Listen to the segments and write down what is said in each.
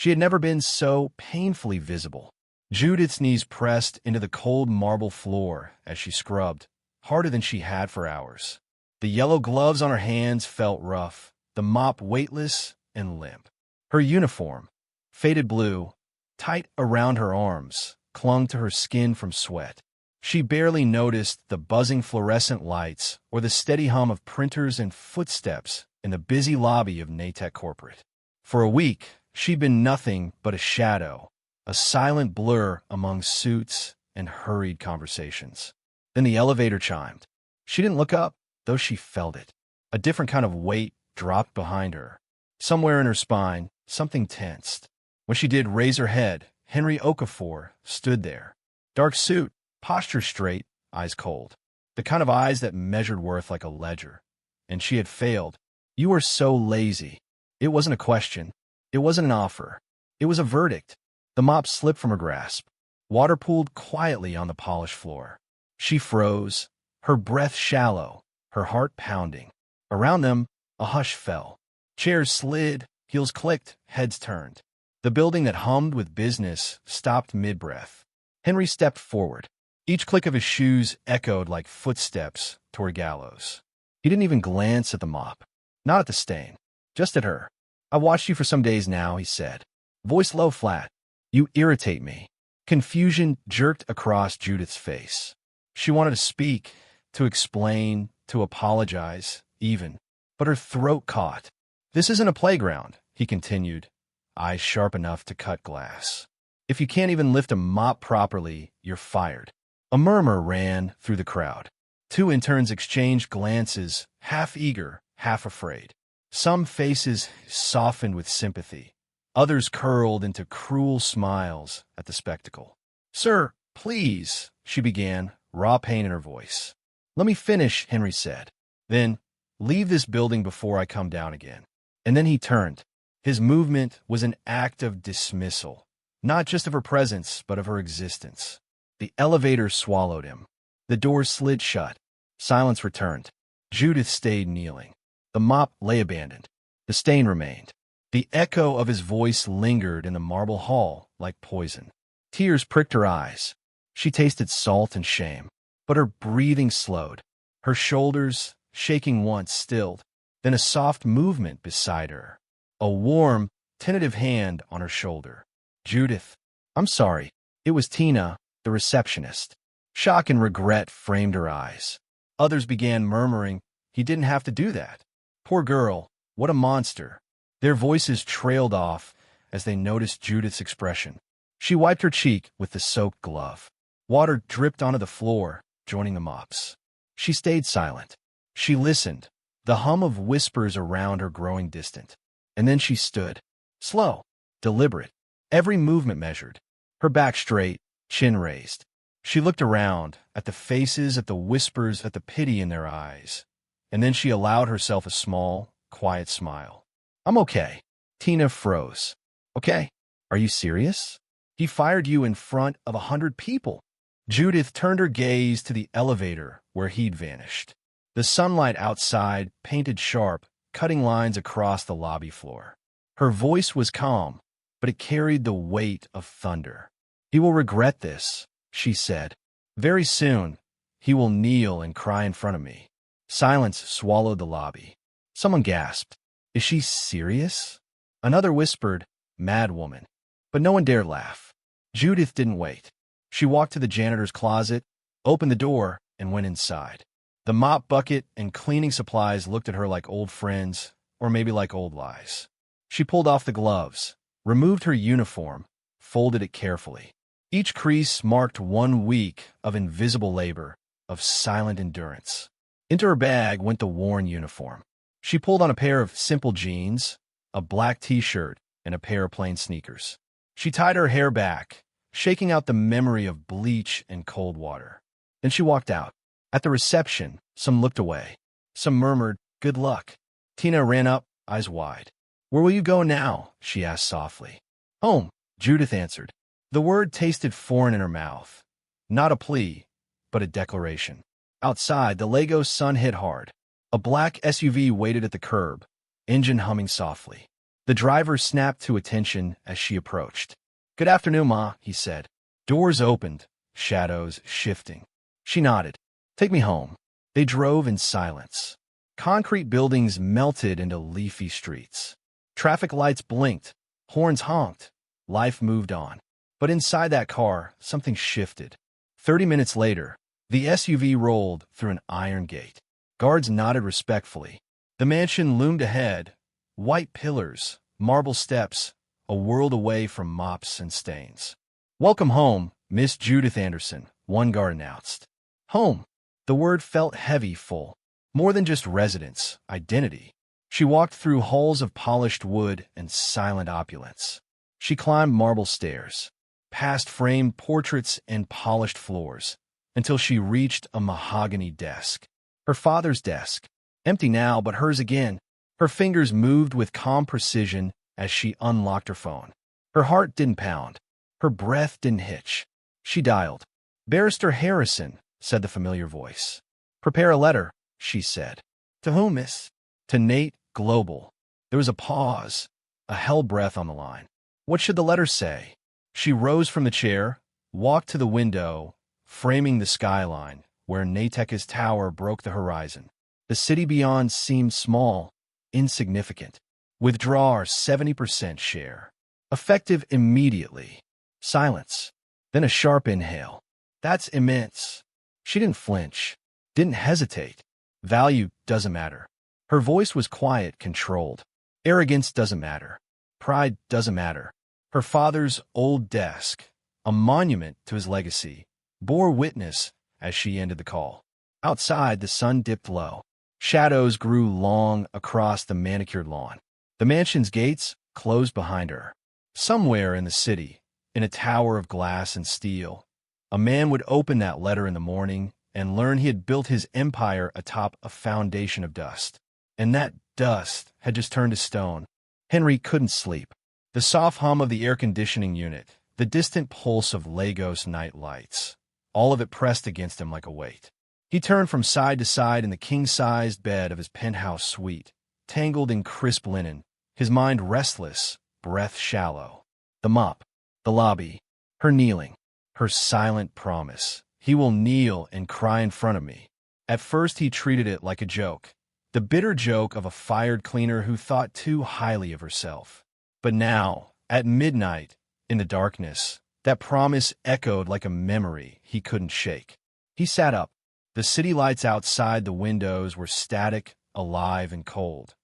She had never been so painfully visible. Judith's knees pressed into the cold marble floor as she scrubbed, harder than she had for hours. The yellow gloves on her hands felt rough, the mop weightless and limp. Her uniform, faded blue, tight around her arms, clung to her skin from sweat. She barely noticed the buzzing fluorescent lights or the steady hum of printers and footsteps in the busy lobby of Natech Corporate. For a week, she'd been nothing but a shadow, a silent blur among suits and hurried conversations. Then the elevator chimed. She didn't look up, though she felt it. A different kind of weight dropped behind her. Somewhere in her spine, something tensed. When she did raise her head, Henry Okafor stood there. Dark suit, posture straight, eyes cold. The kind of eyes that measured worth like a ledger. And she had failed. "You were so lazy." It wasn't a question. It wasn't an offer. It was a verdict. The mop slipped from her grasp. Water pooled quietly on the polished floor. She froze, her breath shallow, her heart pounding. Around them, a hush fell. Chairs slid, heels clicked, heads turned. The building that hummed with business stopped mid-breath. Henry stepped forward. Each click of his shoes echoed like footsteps toward gallows. He didn't even glance at the mop. Not at the stain. Just at her. "I've watched you for some days now," he said. Voice low flat. "You irritate me." Confusion jerked across Judith's face. She wanted to speak, to explain, to apologize, even. But her throat caught. "This isn't a playground," he continued, eyes sharp enough to cut glass. "If you can't even lift a mop properly, you're fired." A murmur ran through the crowd. Two interns exchanged glances, half eager, half afraid. Some faces softened with sympathy. Others curled into cruel smiles at the spectacle. "Sir, please," she began, raw pain in her voice. "Let me finish," Henry said. "Then, leave this building before I come down again." And then he turned. His movement was an act of dismissal, not just of her presence, but of her existence. The elevator swallowed him. The doors slid shut. Silence returned. Judith stayed kneeling. The mop lay abandoned. The stain remained. The echo of his voice lingered in the marble hall like poison. Tears pricked her eyes. She tasted salt and shame. But her breathing slowed. Her shoulders, shaking once, stilled. Then a soft movement beside her. A warm, tentative hand on her shoulder. "Judith." "I'm sorry." It was Tina, the receptionist. Shock and regret framed her eyes. Others began murmuring, "He didn't have to do that. Poor girl, what a monster." Their voices trailed off as they noticed Judith's expression. She wiped her cheek with the soaked glove. Water dripped onto the floor, joining the mops. She stayed silent. She listened, the hum of whispers around her growing distant. And then she stood, slow, deliberate, every movement measured, her back straight, chin raised. She looked around, at the faces, at the whispers, at the pity in their eyes. And then she allowed herself a small, quiet smile. "I'm okay." Tina froze. "Okay? Are you serious? He fired you in front of 100 people." Judith turned her gaze to the elevator where he'd vanished. The sunlight outside painted sharp, cutting lines across the lobby floor. Her voice was calm, but it carried the weight of thunder. "He will regret this," she said. "Very soon, he will kneel and cry in front of me." Silence swallowed the lobby. Someone gasped, "Is she serious?" Another whispered, "Mad woman." But no one dared laugh. Judith didn't wait. She walked to the janitor's closet, opened the door, and went inside. The mop bucket and cleaning supplies looked at her like old friends, or maybe like old lies. She pulled off the gloves, removed her uniform, folded it carefully. Each crease marked 1 week of invisible labor, of silent endurance. Into her bag went the worn uniform. She pulled on a pair of simple jeans, a black t-shirt, and a pair of plain sneakers. She tied her hair back, shaking out the memory of bleach and cold water. Then she walked out. At the reception, some looked away. Some murmured, "Good luck." Tina ran up, eyes wide. "Where will you go now?" she asked softly. "Home," Judith answered. The word tasted foreign in her mouth. Not a plea, but a declaration. Outside, the Lagos sun hit hard. A black SUV waited at the curb, engine humming softly. The driver snapped to attention as she approached. "Good afternoon, Ma," he said. Doors opened, shadows shifting. She nodded. "Take me home." They drove in silence. Concrete buildings melted into leafy streets. Traffic lights blinked, horns honked. Life moved on. But inside that car, something shifted. 30 minutes later, the SUV rolled through an iron gate. Guards nodded respectfully. The mansion loomed ahead, white pillars, marble steps, a world away from mops and stains. "Welcome home, Miss Judith Anderson," one guard announced. Home. The word felt heavy, full. More than just residence, identity. She walked through halls of polished wood and silent opulence. She climbed marble stairs, past framed portraits and polished floors, until she reached a mahogany desk. Her father's desk. Empty now, but hers again. Her fingers moved with calm precision as she unlocked her phone. Her heart didn't pound. Her breath didn't hitch. She dialed. "Barrister Harrison," said the familiar voice. "Prepare a letter," she said. "To whom, miss?" "To Nate Global." There was a pause, a hell breath on the line. What should the letter say? She rose from the chair, walked to the window, framing the skyline, where Nateka's tower broke the horizon. The city beyond seemed small, insignificant. "Withdraw our 70% share. Effective immediately." Silence. Then a sharp inhale. "That's immense." She didn't flinch, didn't hesitate. Value doesn't matter. Her voice was quiet, controlled. Arrogance doesn't matter. Pride doesn't matter. Her father's old desk, a monument to his legacy, bore witness as she ended the call. Outside, the sun dipped low. Shadows grew long across the manicured lawn. The mansion's gates closed behind her. Somewhere in the city, in a tower of glass and steel, a man would open that letter in the morning and learn he had built his empire atop a foundation of dust. And that dust had just turned to stone. Henry couldn't sleep. The soft hum of the air conditioning unit, the distant pulse of Lagos night lights, all of it pressed against him like a weight. He turned from side to side in the king-sized bed of his penthouse suite, tangled in crisp linen, his mind restless, breath shallow. The mop, the lobby, her kneeling, her silent promise. He will kneel and cry in front of me. At first he treated it like a joke, the bitter joke of a fired cleaner who thought too highly of herself. But now, at midnight, in the darkness, that promise echoed like a memory he couldn't shake. He sat up. The city lights outside the windows were static, alive, and cold.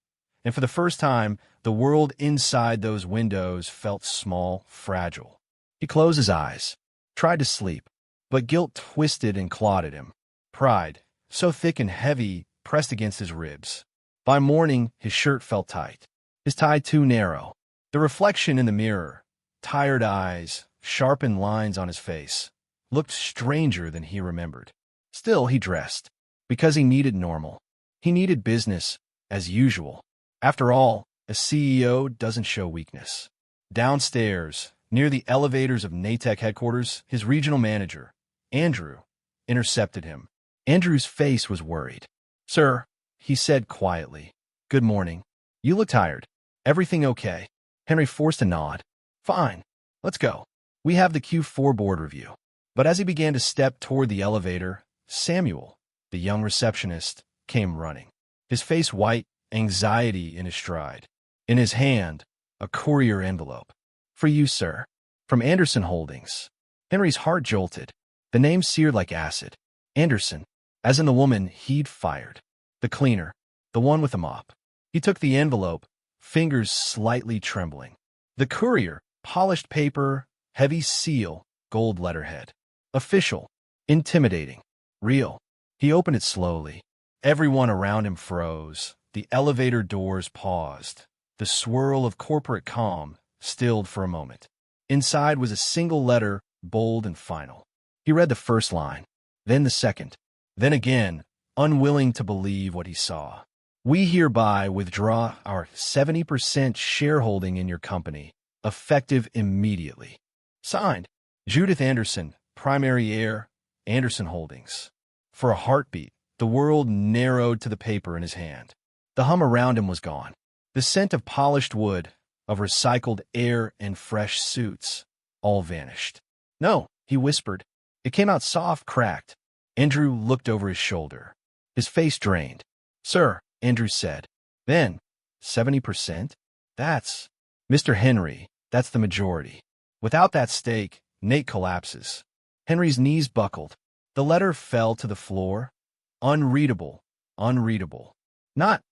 And for the first time, the world inside those windows felt small, fragile. He closed his eyes, tried to sleep, but guilt twisted and clawed at him. Pride, so thick and heavy, pressed against his ribs. By morning, his shirt felt tight, his tie too narrow. The reflection in the mirror, tired eyes, sharpened lines on his face, looked stranger than he remembered. Still, he dressed, because he needed normal. He needed business, as usual. After all, a CEO doesn't show weakness. Downstairs, near the elevators of Natech headquarters, his regional manager, Andrew, intercepted him. Andrew's face was worried. "Sir," he said quietly. "Good morning. You look tired. Everything okay?" Henry forced a nod. "Fine. Let's go. We have the Q4 board review." But as he began to step toward the elevator, Samuel, the young receptionist, came running. His face white, anxiety in his stride. In his hand, a courier envelope. "For you, sir. From Anderson Holdings." Henry's heart jolted. The name seared like acid. Anderson, as in the woman he'd fired. The cleaner, the one with the mop. He took the envelope, fingers slightly trembling. The courier, polished paper, heavy seal, gold letterhead. Official, intimidating, real. He opened it slowly. Everyone around him froze. The elevator doors paused. The swirl of corporate calm stilled for a moment. Inside was a single letter, bold and final. He read the first line, then the second, then again, unwilling to believe what he saw. "We hereby withdraw our 70% shareholding in your company, effective immediately. Signed, Judith Anderson, primary heir, Anderson Holdings." For a heartbeat, the world narrowed to the paper in his hand. The hum around him was gone. The scent of polished wood, of recycled air and fresh suits, all vanished. "No," he whispered. It came out soft, cracked. Andrew looked over his shoulder. His face drained. "Sir," Andrew said. Then, 70%? That's... Mr. Henry, that's the majority. Without that stake, Nate collapses. Henry's knees buckled. The letter fell to the floor. Unreadable. Unreadable. Not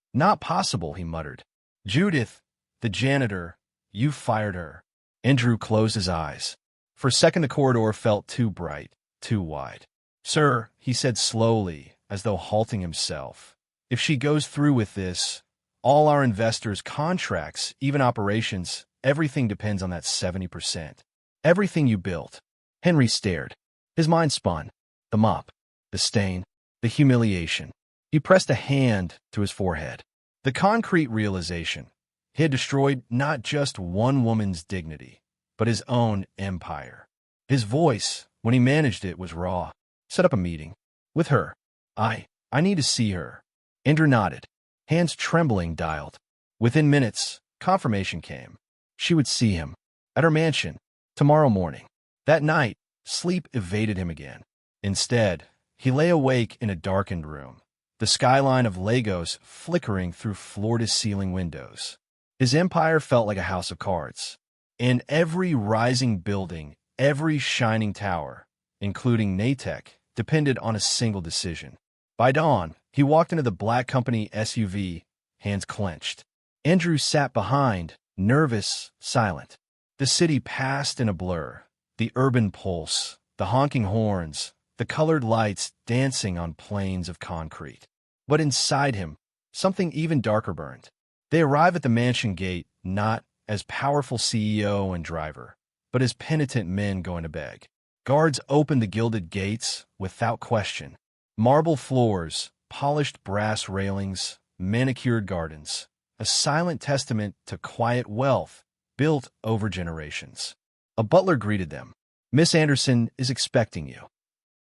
possible, he muttered. "Judith, the janitor, you fired her." Andrew closed his eyes. For a second the corridor felt too bright, too wide. "Sir," he said slowly, as though halting himself, "if she goes through with this, all our investors' contracts, even operations, everything depends on that 70%. Everything you built." Henry stared. His mind spun. The mop, the stain, the humiliation. He pressed a hand to his forehead. The concrete realization. He had destroyed not just one woman's dignity, but his own empire. His voice, when he managed it, was raw. "Set up a meeting. With her. I need to see her." Andrew nodded. Hands trembling dialed. Within minutes, confirmation came. She would see him. At her mansion. Tomorrow morning. That night, sleep evaded him again. Instead, he lay awake in a darkened room. The skyline of Lagos flickering through floor-to-ceiling windows. His empire felt like a house of cards. In every rising building, every shining tower, including Natick, depended on a single decision. By dawn, he walked into the black company SUV, hands clenched. Andrew sat behind, nervous, silent. The city passed in a blur. The urban pulse, the honking horns, the colored lights dancing on plains of concrete. But inside him, something even darker burned. They arrive at the mansion gate not as powerful CEO and driver, but as penitent men going to beg. Guards open the gilded gates without question. Marble floors, polished brass railings, manicured gardens. A silent testament to quiet wealth built over generations. A butler greeted them. "Miss Anderson is expecting you."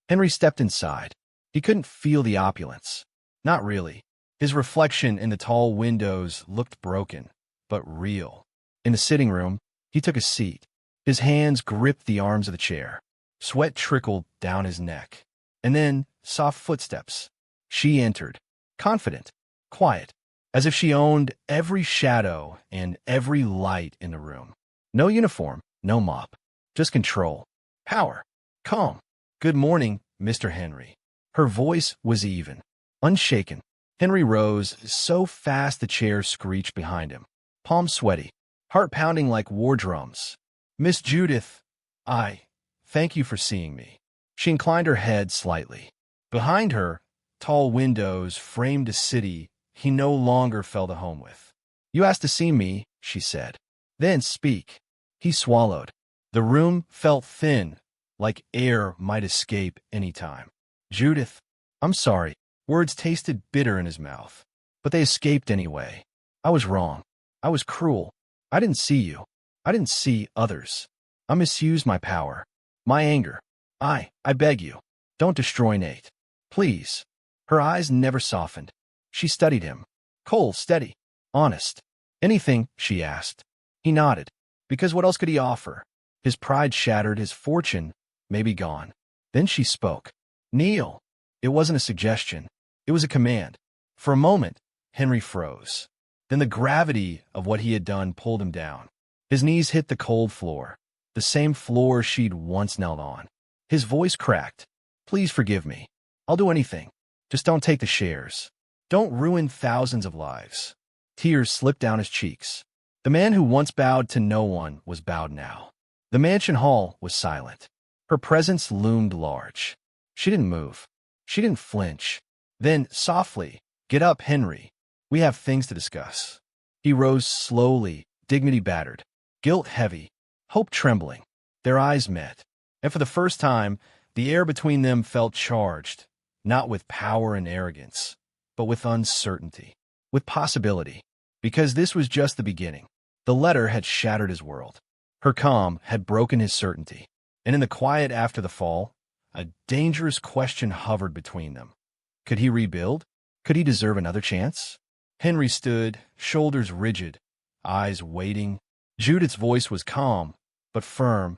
Henry stepped inside. He couldn't feel the opulence. Not really. His reflection in the tall windows looked broken, but real. In the sitting room, he took a seat. His hands gripped the arms of the chair. Sweat trickled down his neck. And then, soft footsteps. She entered, confident, quiet, as if she owned every shadow and every light in the room. No uniform, no mop, just control, power, calm. "Good morning, Mr. Henry." Her voice was even, unshaken. Henry rose so fast the chair screeched behind him. Palms sweaty, heart pounding like war drums. "Miss Judith, thank you for seeing me." She inclined her head slightly. Behind her, tall windows framed a city he no longer felt at home with. "You asked to see me," she said. "Then speak." He swallowed. The room felt thin, like air might escape any time. "Judith, I'm sorry." Words tasted bitter in his mouth, but they escaped anyway. "I was wrong. I was cruel. I didn't see you. I didn't see others. I misused my power, my anger. I beg you, don't destroy Nate. Please." Her eyes never softened. She studied him. Cold, steady, honest. "Anything?" she asked. He nodded. Because what else could he offer? His pride shattered, his fortune may be gone. Then she spoke. "Kneel." It wasn't a suggestion. It was a command. For a moment, Henry froze. Then the gravity of what he had done pulled him down. His knees hit the cold floor, the same floor she'd once knelt on. His voice cracked. "Please forgive me. I'll do anything. Just don't take the shares. Don't ruin thousands of lives." Tears slipped down his cheeks. The man who once bowed to no one was bowed now. The mansion hall was silent. Her presence loomed large. She didn't move. She didn't flinch. Then, softly, "Get up, Henry. We have things to discuss." He rose slowly, dignity battered, guilt heavy, hope trembling. Their eyes met. And for the first time, the air between them felt charged, not with power and arrogance, but with uncertainty, with possibility. Because this was just the beginning. The letter had shattered his world. Her calm had broken his certainty. And in the quiet after the fall, a dangerous question hovered between them. Could he rebuild? Could he deserve another chance? Henry stood, shoulders rigid, eyes waiting, Judith's voice was calm, but firm.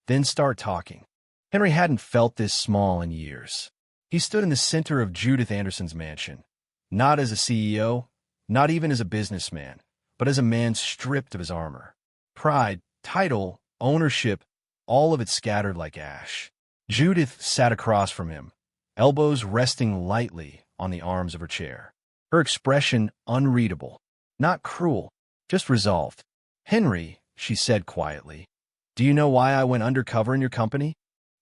Then start talking. Henry hadn't felt this small in years. He stood in the center of Judith Anderson's mansion, not as a CEO, not even as a businessman, but as a man stripped of his armor. Pride, title, ownership, all of it scattered like ash. Judith sat across from him, elbows resting lightly on the arms of her chair. Her expression unreadable, not cruel, just resolved. "Henry," she said quietly, "do you know why I went undercover in your company?"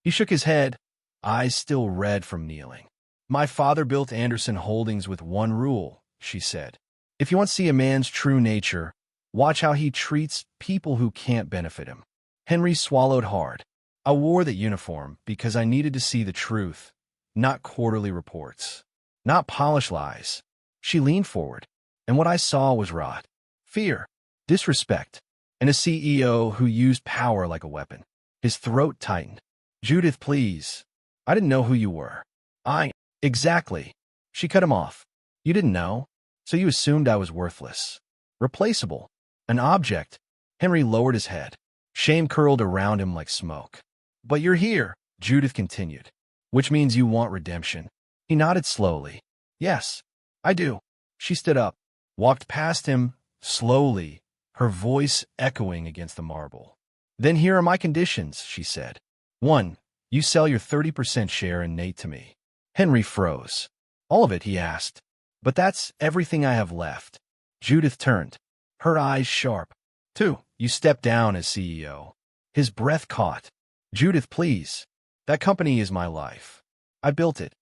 He shook his head, eyes still red from kneeling. "My father built Anderson Holdings with one rule," she said. "If you want to see a man's true nature, watch how he treats people who can't benefit him." Henry swallowed hard. "I wore that uniform because I needed to see the truth, not quarterly reports, not polished lies." She leaned forward, and what I saw was rot, fear, disrespect, and a CEO who used power like a weapon. His throat tightened. "Judith, please. I didn't know who you were." Exactly." She cut him off. "You didn't know, so you assumed I was worthless. Replaceable. An object." Henry lowered his head. Shame curled around him like smoke. "But you're here," Judith continued, "which means you want redemption." He nodded slowly. "Yes, I do." She stood up, walked past him, slowly, her voice echoing against the marble. "Then here are my conditions," she said. 1. You sell your 30% share in Nate to me." Henry froze. "All of it?" he asked. "But that's everything I have left." Judith turned, her eyes sharp. 2. You step down as CEO. His breath caught. "Judith, please. That company is my life. I built it."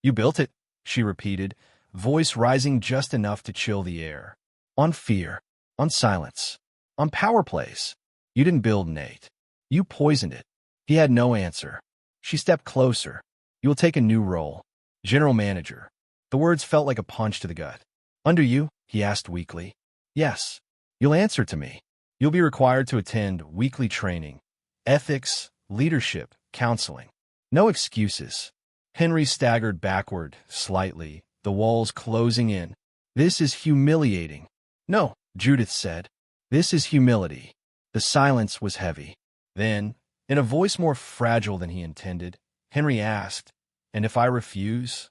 You built it," she repeated, voice rising just enough to chill the air. "On fear, on silence, on power plays. You didn't build Nate. You poisoned it." He had no answer. She stepped closer. "You will take a new role. General manager." The words felt like a punch to the gut. "Under you?" he asked weakly. "Yes. You'll answer to me. You'll be required to attend weekly training, ethics, leadership, counseling. No excuses." Henry staggered backward, slightly, the walls closing in. "This is humiliating." "No," Judith said. "This is humility." The silence was heavy. Then, in a voice more fragile than he intended, Henry asked, "And if I refuse?"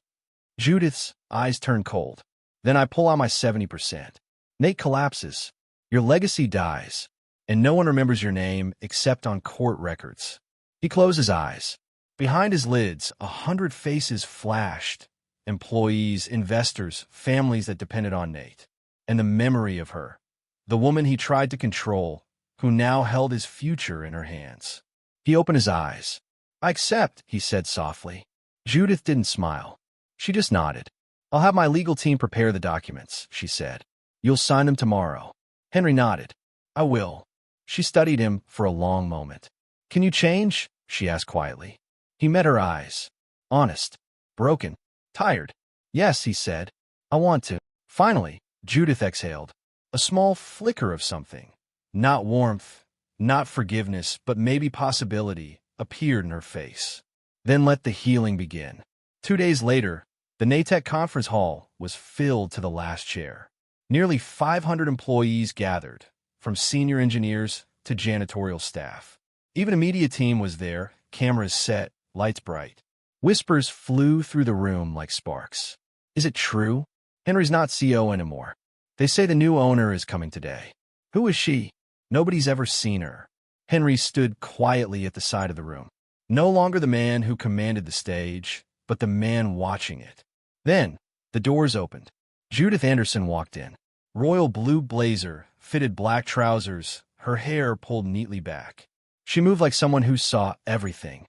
Judith's eyes turned cold. "Then I pull out my 70%. Nate collapses. Your legacy dies, and no one remembers your name except on court records." He closed his eyes. Behind his lids, 100 faces flashed. Employees, investors, families that depended on Nate. And the memory of her, the woman he tried to control, who now held his future in her hands. He opened his eyes. "I accept," he said softly. Judith didn't smile. She just nodded. "I'll have my legal team prepare the documents," she said. "You'll sign them tomorrow." Henry nodded. "I will." She studied him for a long moment. "Can you change?" she asked quietly. He met her eyes. Honest. Broken. Tired. "Yes," he said. "I want to." Finally, Judith exhaled. A small flicker of something. Not warmth, not forgiveness, but maybe possibility, appeared in her face. Then let the healing begin. 2 days later, the NATEC conference hall was filled to the last chair. Nearly 500 employees gathered, from senior engineers to janitorial staff. Even a media team was there, cameras set, lights bright. Whispers flew through the room like sparks. "Is it true? Henry's not CEO anymore. They say the new owner is coming today. Who is she? Nobody's ever seen her." Henry stood quietly at the side of the room. No longer the man who commanded the stage, but the man watching it. Then, the doors opened. Judith Anderson walked in. Royal blue blazer, fitted black trousers, her hair pulled neatly back. She moved like someone who saw everything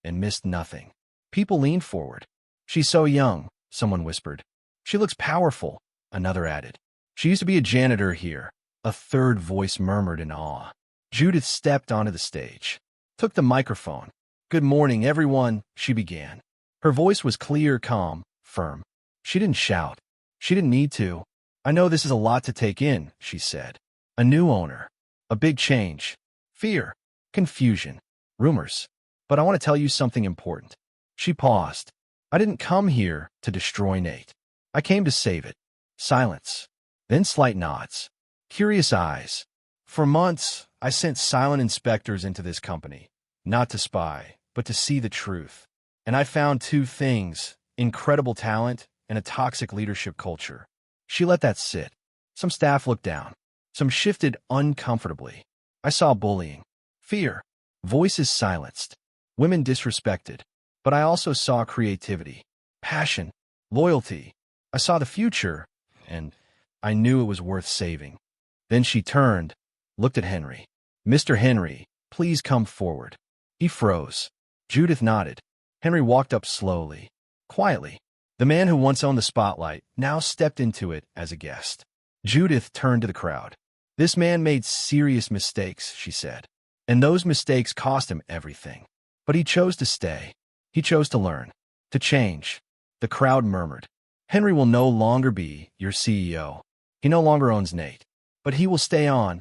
and missed nothing. People leaned forward. "She's so young," someone whispered. "She looks powerful," another added. "She used to be a janitor here," a third voice murmured in awe. Judith stepped onto the stage, took the microphone. "Good morning, everyone," she began. Her voice was clear, calm, firm. She didn't shout. She didn't need to. "I know this is a lot to take in," she said. "A new owner. A big change. Fear. Confusion. Rumors. But I want to tell you something important." She paused. "I didn't come here to destroy Nate. I came to save it." Silence. Then slight nods. Curious eyes. For months, I sent silent inspectors into this company, not to spy, but to see the truth. And I found two things: incredible talent and a toxic leadership culture. She let that sit. Some staff looked down. Some shifted uncomfortably. I saw bullying, fear, voices silenced, women disrespected. But I also saw creativity, passion, loyalty. I saw the future, and I knew it was worth saving. Then she turned, looked at Henry. "Mr. Henry, please come forward." He froze. Judith nodded. Henry walked up slowly, quietly. The man who once owned the spotlight now stepped into it as a guest. Judith turned to the crowd. "This man made serious mistakes," she said. "And those mistakes cost him everything. But he chose to stay. He chose to learn, to change." The crowd murmured. "Henry will no longer be your CEO. He no longer owns Nate. But he will stay on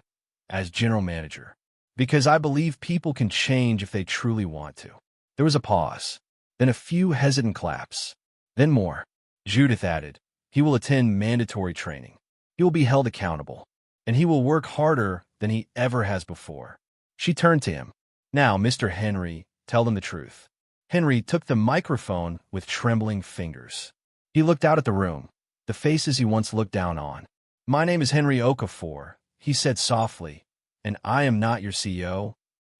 as general manager. Because I believe people can change if they truly want to." There was a pause, then a few hesitant claps, then more. Judith added, "He will attend mandatory training. He will be held accountable. And he will work harder than he ever has before." She turned to him. "Now, Mr. Henry, tell them the truth." Henry took the microphone with trembling fingers. He looked out at the room, the faces he once looked down on. "My name is Henry Okafor," he said softly, "and I am not your CEO."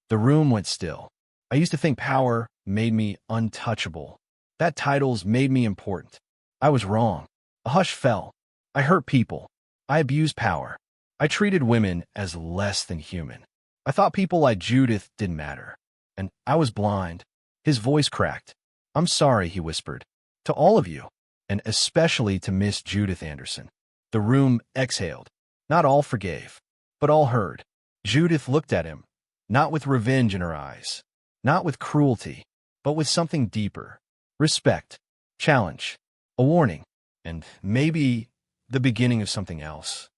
The room went still. "I used to think power made me untouchable, that titles made me important. I was wrong." A hush fell. "I hurt people. I abused power. I treated women as less than human. I thought people like Judith didn't matter. And I was blind." His voice cracked. "I'm sorry," he whispered. "To all of you, and especially to Miss Judith Anderson." The room exhaled. Not all forgave, but all heard. Judith looked at him, not with revenge in her eyes, not with cruelty, but with something deeper: respect, challenge, a warning, and maybe the beginning of something else.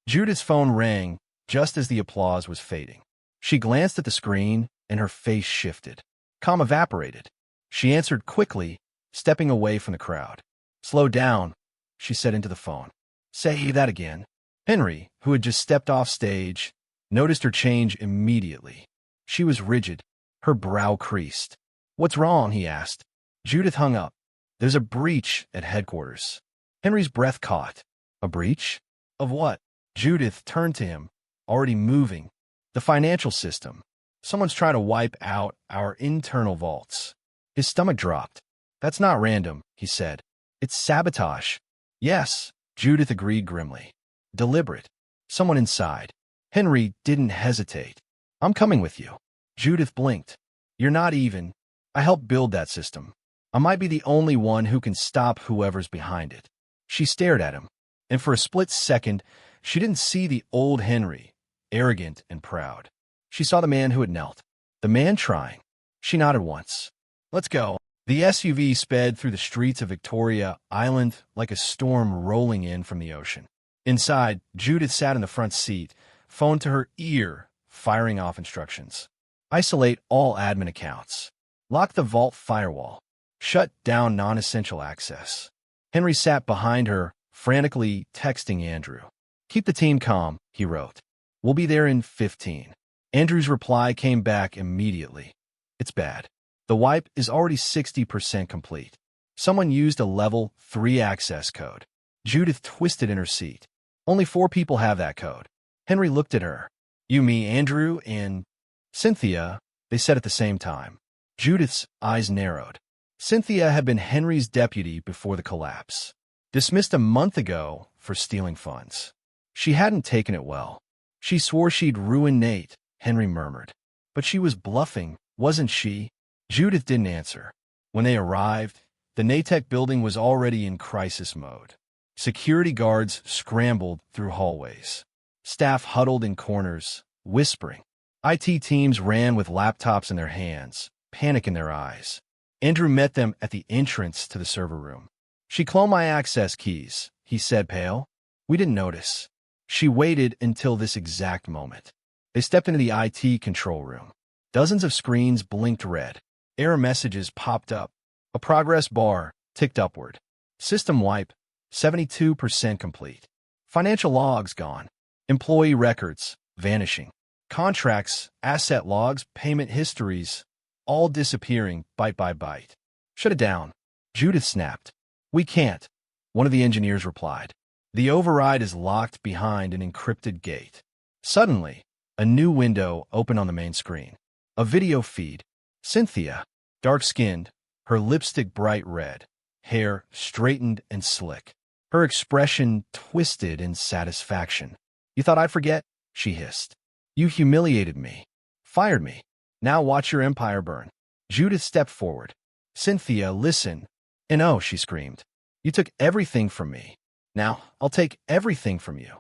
Judith's phone rang just as the applause was fading. She glanced at the screen, and her face shifted. Calm evaporated. She answered quickly, stepping away from the crowd. "Slow down," she said into the phone. "Say that again." Henry, who had just stepped off stage, noticed her change immediately. She was rigid, her brow creased. "What's wrong?" he asked. Judith hung up. "There's a breach at headquarters." Henry's breath caught. "A breach? Of what?" Judith turned to him, already moving. "The financial system. Someone's trying to wipe out our internal vaults." His stomach dropped. "That's not random," he said. "It's sabotage." "Yes," Judith agreed grimly. "Deliberate. Someone inside." Henry didn't hesitate. "I'm coming with you." Judith blinked. "You're not even. I helped build that system. I might be the only one who can stop whoever's behind it." She stared at him, and for a split second, she didn't see the old Henry, arrogant and proud. She saw the man who had knelt, the man trying. She nodded once. "Let's go." The SUV sped through the streets of Victoria Island like a storm rolling in from the ocean. Inside, Judith sat in the front seat, phone to her ear, firing off instructions. "Isolate all admin accounts. Lock the vault firewall. Shut down non-essential access." Henry sat behind her, frantically texting Andrew. "Keep the team calm," he wrote. "We'll be there in 15. Andrew's reply came back immediately. "It's bad. The wipe is already 60% complete. Someone used a level 3 access code." Judith twisted in her seat. "Only 4 people have that code." Henry looked at her. "You mean Andrew and Cynthia?" they said at the same time. Judith's eyes narrowed. Cynthia had been Henry's deputy before the collapse, dismissed a month ago for stealing funds. She hadn't taken it well. "She swore she'd ruin Nate," Henry murmured. "But she was bluffing, wasn't she?" Judith didn't answer. When they arrived, the Natech building was already in crisis mode. Security guards scrambled through hallways. Staff huddled in corners, whispering. IT teams ran with laptops in their hands, panic in their eyes. Andrew met them at the entrance to the server room. "She cloned my access keys," he said, pale. "We didn't notice." She waited until this exact moment. They stepped into the IT control room. Dozens of screens blinked red. Error messages popped up. A progress bar ticked upward. System wipe, 72% complete. Financial logs gone. Employee records, vanishing. Contracts, asset logs, payment histories, all disappearing bite by bite. Shut it down. Judith snapped. We can't, one of the engineers replied. The override is locked behind an encrypted gate. Suddenly, a new window opened on the main screen. A video feed. Cynthia, dark-skinned, her lipstick bright red, hair straightened and slick. Her expression twisted in satisfaction. You thought I'd forget? She hissed. You humiliated me. Fired me. Now watch your empire burn. Judith stepped forward. Cynthia, listen. And oh, she screamed. You took everything from me. Now, I'll take everything from you.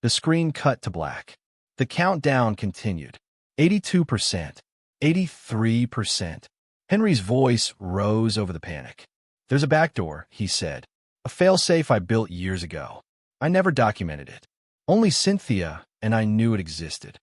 The screen cut to black. The countdown continued. 82%. 83%. Henry's voice rose over the panic. There's a back door, he said. A failsafe I built years ago. I never documented it. Only Cynthia and I knew it existed.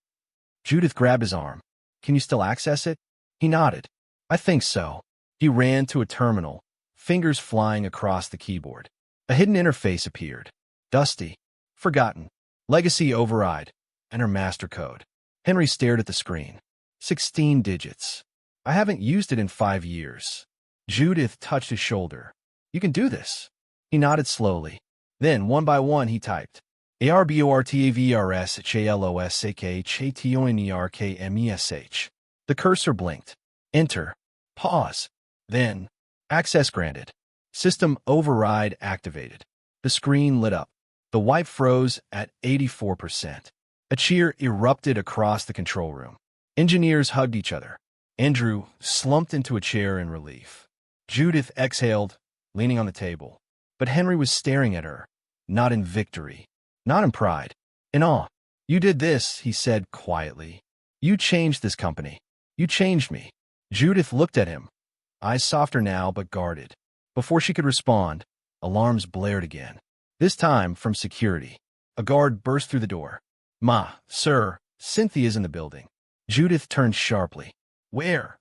Judith grabbed his arm. Can you still access it? He nodded. I think so. He ran to a terminal, fingers flying across the keyboard. A hidden interface appeared. Dusty. Forgotten. Legacy override. Enter master code. Henry stared at the screen. 16 digits. I haven't used it in 5 years. Judith touched his shoulder. You can do this. He nodded slowly. Then, one by one, he typed. ARBORTAVRSHALOSAKHATONERKMESH. The cursor blinked. Enter. Pause. Then, access granted. System override activated. The screen lit up. The wipe froze at 84%. A cheer erupted across the control room. Engineers hugged each other. Andrew slumped into a chair in relief. Judith exhaled, leaning on the table. But Henry was staring at her, not in victory, not in pride, in awe. You did this, he said quietly. You changed this company. You changed me. Judith looked at him, eyes softer now but guarded. Before she could respond, alarms blared again. This time from security. A guard burst through the door. Ma, sir, Cynthia's in the building. Judith turned sharply. Where?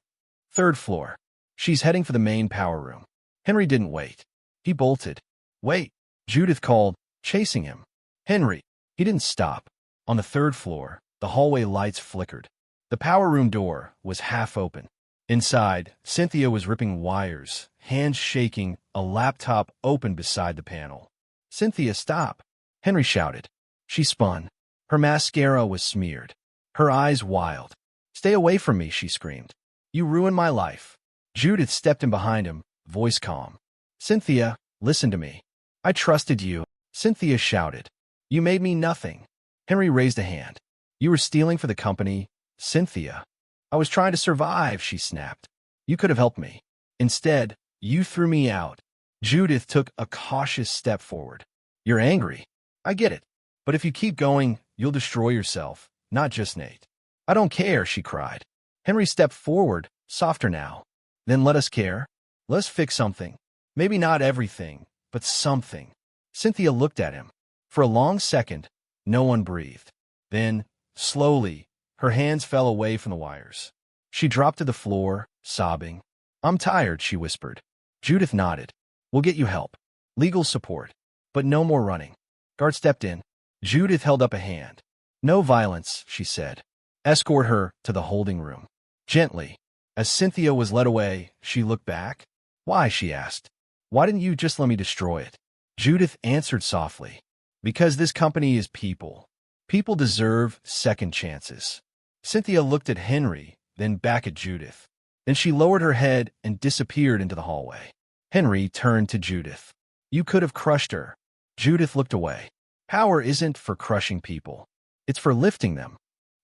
3rd floor. She's heading for the main power room. Henry didn't wait. He bolted. Wait, Judith called, chasing him. Henry. He didn't stop. On the 3rd floor, the hallway lights flickered. The power room door was half open. Inside, Cynthia was ripping wires, hands shaking, a laptop open beside the panel. Cynthia, stop! Henry shouted. She spun. Her mascara was smeared. Her eyes wild. Stay away from me, she screamed. You ruined my life. Judith stepped in behind him, voice calm. Cynthia, listen to me. I trusted you. Cynthia shouted. You made me nothing. Henry raised a hand. You were stealing for the company, Cynthia. I was trying to survive, she snapped. You could have helped me. Instead, you threw me out. Judith took a cautious step forward. You're angry. I get it. But if you keep going, you'll destroy yourself, not just Nate. I don't care, she cried. Henry stepped forward, softer now. Then let us care. Let's fix something. Maybe not everything, but something. Cynthia looked at him. For a long second, no one breathed. Then, slowly, her hands fell away from the wires. She dropped to the floor, sobbing. I'm tired, she whispered. Judith nodded. We'll get you help. Legal support. But no more running. Guard stepped in. Judith held up a hand. No violence, she said. Escort her to the holding room. Gently. As Cynthia was led away, she looked back. Why, she asked. Why didn't you just let me destroy it? Judith answered softly. Because this company is people. People deserve second chances. Cynthia looked at Henry, then back at Judith. Then she lowered her head and disappeared into the hallway. Henry turned to Judith. You could have crushed her. Judith looked away. Power isn't for crushing people. It's for lifting them.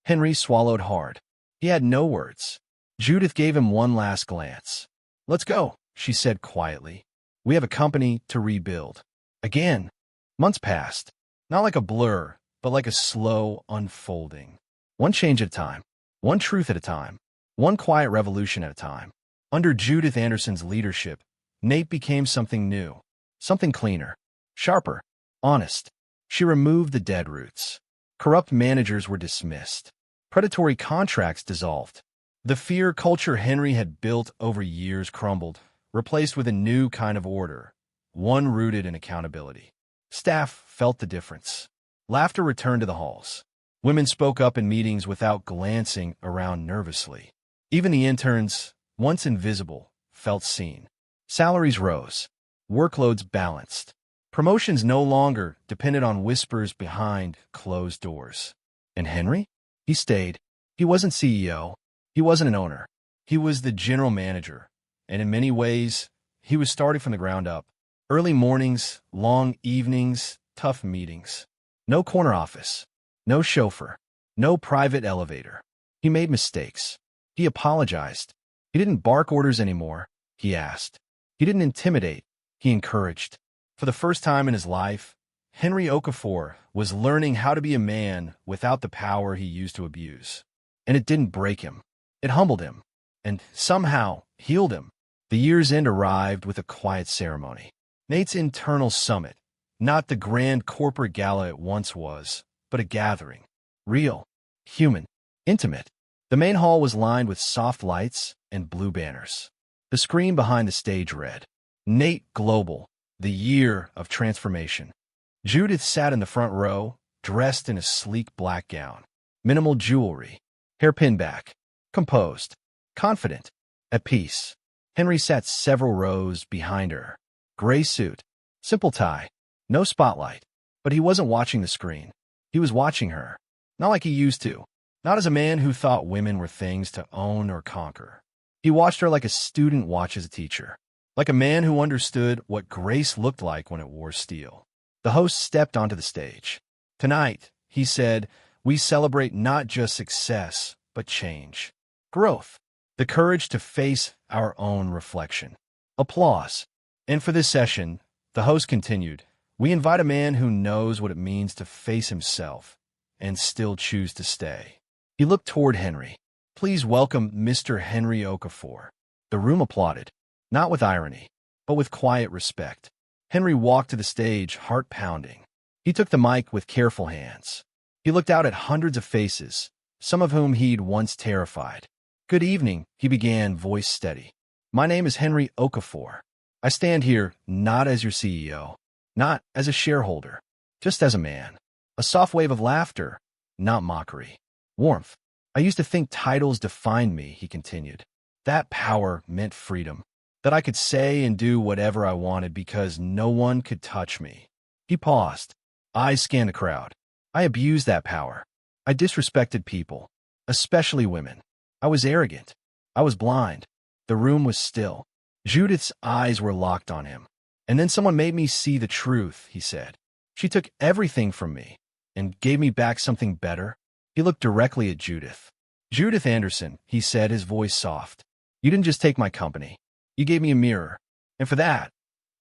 Henry swallowed hard. He had no words. Judith gave him one last glance. Let's go, she said quietly. We have a company to rebuild. Again. Months passed. Not like a blur, but like a slow unfolding. One change at a time. One truth at a time. One quiet revolution at a time. Under Judith Anderson's leadership, Nate became something new. Something cleaner. Sharper. Honest. She removed the dead roots. Corrupt managers were dismissed. Predatory contracts dissolved. The fear culture Henry had built over years crumbled, replaced with a new kind of order, one rooted in accountability. Staff felt the difference. Laughter returned to the halls. Women spoke up in meetings without glancing around nervously. Even the interns, once invisible, felt seen. Salaries rose. Workloads balanced. Promotions no longer depended on whispers behind closed doors. And Henry? He stayed. He wasn't CEO. He wasn't an owner. He was the general manager. And in many ways, he was starting from the ground up. Early mornings, long evenings, tough meetings. No corner office. No chauffeur. No private elevator. He made mistakes. He apologized. He didn't bark orders anymore. He asked. He didn't intimidate. He encouraged. For the first time in his life, Henry Okafor was learning how to be a man without the power he used to abuse. And it didn't break him. It humbled him. And somehow healed him. The year's end arrived with a quiet ceremony. Nate's internal summit, not the grand corporate gala it once was, but a gathering. Real, human, intimate. The main hall was lined with soft lights and blue banners. The screen behind the stage read, Nate Global, the year of transformation. Judith sat in the front row, dressed in a sleek black gown. Minimal jewelry, hair pinned back, composed, confident, at peace. Henry sat several rows behind her. Gray suit, simple tie, no spotlight. But he wasn't watching the screen. He was watching her. Not like he used to. Not as a man who thought women were things to own or conquer. He watched her like a student watches a teacher. Like a man who understood what grace looked like when it wore steel. The host stepped onto the stage. Tonight, he said, we celebrate not just success, but change. Growth. The courage to face our own reflection. Applause. And for this session, the host continued, we invite a man who knows what it means to face himself and still choose to stay. He looked toward Henry. Please welcome Mr. Henry Okafor. The room applauded, not with irony, but with quiet respect. Henry walked to the stage, heart pounding. He took the mic with careful hands. He looked out at hundreds of faces, some of whom he'd once terrified. Good evening, he began, voice steady. My name is Henry Okafor. I stand here not as your CEO, not as a shareholder, just as a man. A soft wave of laughter, not mockery. Warmth. I used to think titles defined me, he continued. That power meant freedom. That I could say and do whatever I wanted because no one could touch me. He paused. Eyes scanned the crowd. I abused that power. I disrespected people, especially women. I was arrogant. I was blind. The room was still. Judith's eyes were locked on him. And then someone made me see the truth, he said. She took everything from me and gave me back something better. He looked directly at Judith. Judith Anderson, he said, his voice soft. You didn't just take my company. You gave me a mirror. And for that,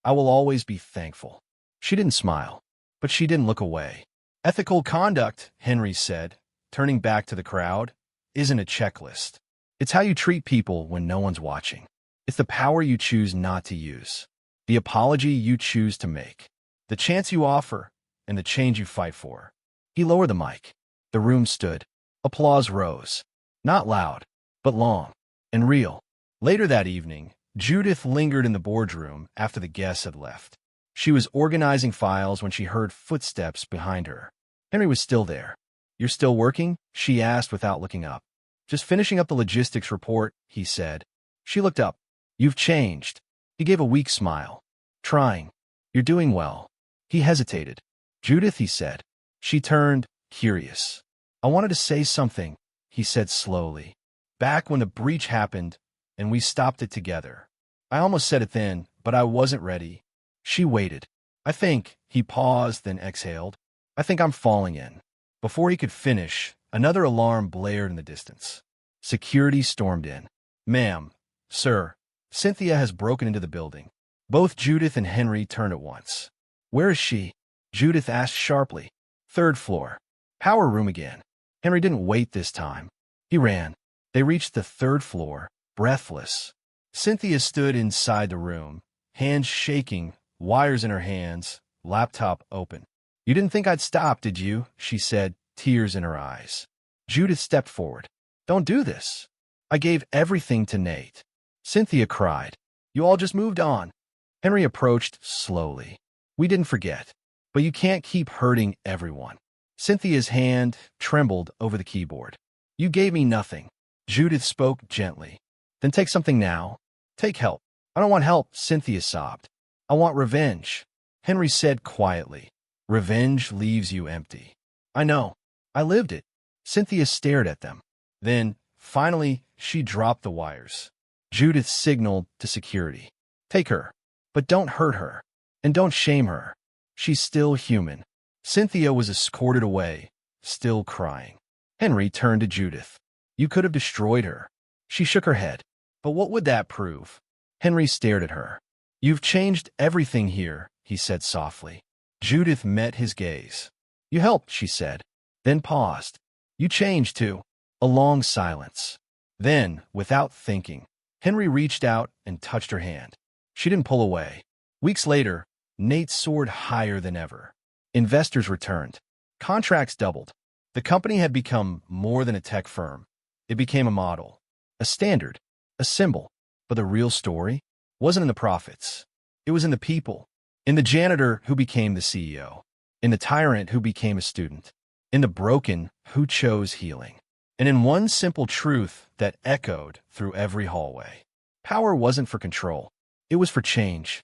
I will always be thankful. She didn't smile, but she didn't look away. Ethical conduct, Henry said, turning back to the crowd, isn't a checklist. It's how you treat people when no one's watching. It's the power you choose not to use, the apology you choose to make, the chance you offer, and the change you fight for. He lowered the mic. The room stood. Applause rose. Not loud, but long and real. Later that evening, Judith lingered in the boardroom after the guests had left. She was organizing files when she heard footsteps behind her. Henry was still there. You're still working? She asked without looking up. Just finishing up the logistics report, he said. She looked up. You've changed. He gave a weak smile. Trying. You're doing well. He hesitated. Judith, he said. She turned, curious. I wanted to say something, he said slowly. Back when the breach happened, and we stopped it together. I almost said it then, but I wasn't ready. She waited. I think, he paused, then exhaled. I think I'm falling in. Before he could finish, another alarm blared in the distance. Security stormed in. Ma'am, sir, Cynthia has broken into the building. Both Judith and Henry turned at once. Where is she? Judith asked sharply. Third floor. Power room again. Henry didn't wait this time. He ran. They reached the third floor, breathless. Cynthia stood inside the room, hands shaking, wires in her hands, laptop open. You didn't think I'd stop, did you? She said, tears in her eyes. Judith stepped forward. Don't do this. I gave everything to Nate. Cynthia cried. You all just moved on. Henry approached slowly. We didn't forget. But you can't keep hurting everyone. Cynthia's hand trembled over the keyboard. You gave me nothing. Judith spoke gently. Then take something now. Take help. I don't want help, Cynthia sobbed. I want revenge. Henry said quietly. Revenge leaves you empty. I know. I lived it. Cynthia stared at them. Then, finally, she dropped the wires. Judith signaled to security. Take her. But don't hurt her. And don't shame her. She's still human. Cynthia was escorted away, still crying. Henry turned to Judith. You could have destroyed her. She shook her head. But what would that prove? Henry stared at her. You've changed everything here, he said softly. Judith met his gaze. You helped, she said, then paused. You changed too. A long silence. Then, without thinking, Henry reached out and touched her hand. She didn't pull away. Weeks later, Nate soared higher than ever. Investors returned. Contracts doubled. The company had become more than a tech firm. It became a model, a standard, a symbol. But the real story wasn't in the profits. It was in the people. In the janitor who became the CEO. In the tyrant who became a student. In the broken who chose healing. And in one simple truth that echoed through every hallway. Power wasn't for control. It was for change.